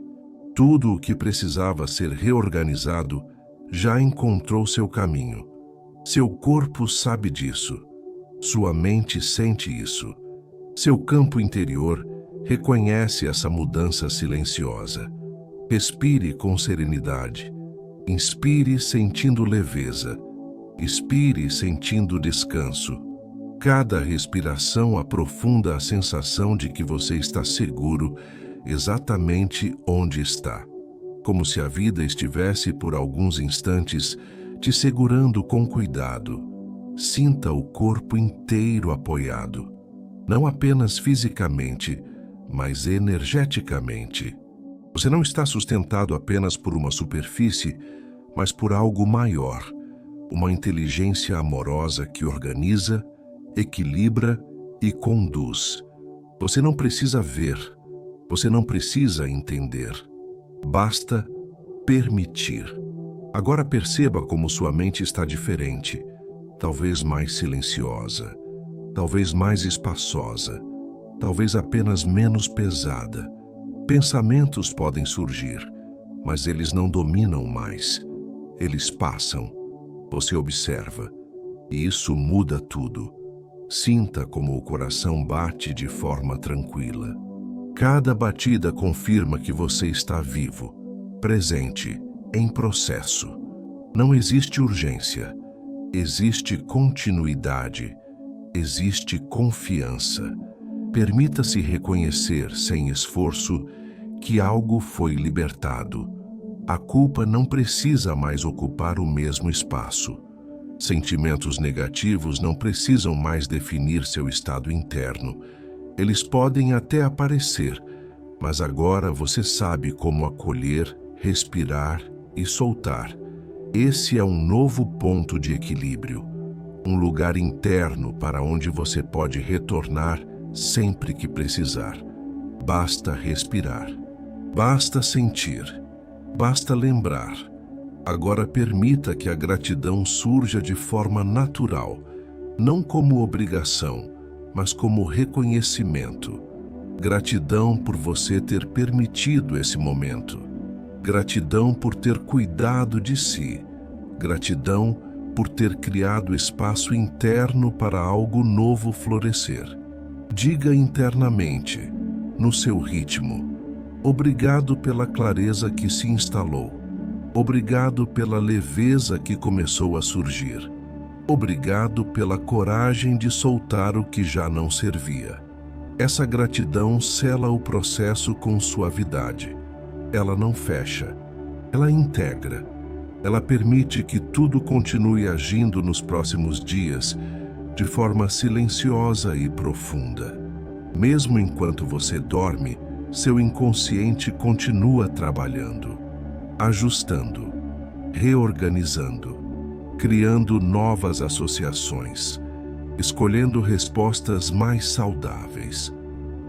Tudo o que precisava ser reorganizado já encontrou seu caminho. Seu corpo sabe disso. Sua mente sente isso. Seu campo interior reconhece essa mudança silenciosa. Respire com serenidade. Inspire sentindo leveza. Expire sentindo descanso. Cada respiração aprofunda a sensação de que você está seguro exatamente onde está. Como se a vida estivesse por alguns instantes te segurando com cuidado. Sinta o corpo inteiro apoiado. Não apenas fisicamente, mas energeticamente. Você não está sustentado apenas por uma superfície, mas por algo maior, uma inteligência amorosa que organiza, equilibra e conduz. Você não precisa ver, você não precisa entender. Basta permitir. Agora perceba como sua mente está diferente, talvez mais silenciosa, talvez mais espaçosa, talvez apenas menos pesada. Pensamentos podem surgir, mas eles não dominam mais. Eles passam. Você observa, e isso muda tudo. Sinta como o coração bate de forma tranquila. Cada batida confirma que você está vivo, presente, em processo. Não existe urgência, existe continuidade, existe confiança. Permita-se reconhecer, sem esforço, que algo foi libertado. A culpa não precisa mais ocupar o mesmo espaço. Sentimentos negativos não precisam mais definir seu estado interno. Eles podem até aparecer, mas agora você sabe como acolher, respirar e soltar. Esse é um novo ponto de equilíbrio, um lugar interno para onde você pode retornar sempre que precisar. Basta respirar, basta sentir, basta lembrar. Agora permita que a gratidão surja de forma natural, não como obrigação, mas como reconhecimento. Gratidão por você ter permitido esse momento. Gratidão por ter cuidado de si. Gratidão por ter criado espaço interno para algo novo florescer. Diga internamente, no seu ritmo: obrigado pela clareza que se instalou. Obrigado pela leveza que começou a surgir. Obrigado pela coragem de soltar o que já não servia. Essa gratidão sela o processo com suavidade. Ela não fecha, ela integra. Ela permite que tudo continue agindo nos próximos dias de forma silenciosa e profunda. Mesmo enquanto você dorme, seu inconsciente continua trabalhando, ajustando, reorganizando, criando novas associações, escolhendo respostas mais saudáveis,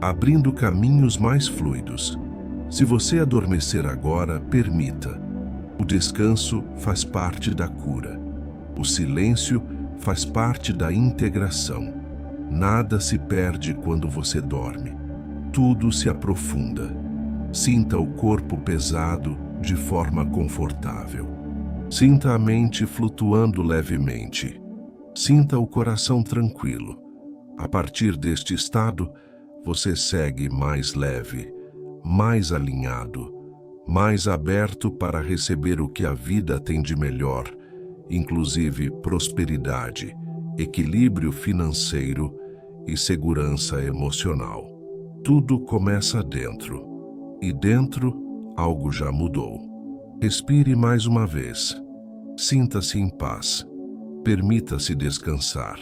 abrindo caminhos mais fluidos. Se você adormecer agora, permita. O descanso faz parte da cura. O silêncio faz parte da integração. Nada se perde quando você dorme. Tudo se aprofunda. Sinta o corpo pesado de forma confortável. Sinta a mente flutuando levemente. Sinta o coração tranquilo. A partir deste estado, você segue mais leve, mais alinhado, mais aberto para receber o que a vida tem de melhor, inclusive prosperidade, equilíbrio financeiro e segurança emocional. Tudo começa dentro, e dentro algo já mudou. Respire mais uma vez. Sinta-se em paz. Permita-se descansar.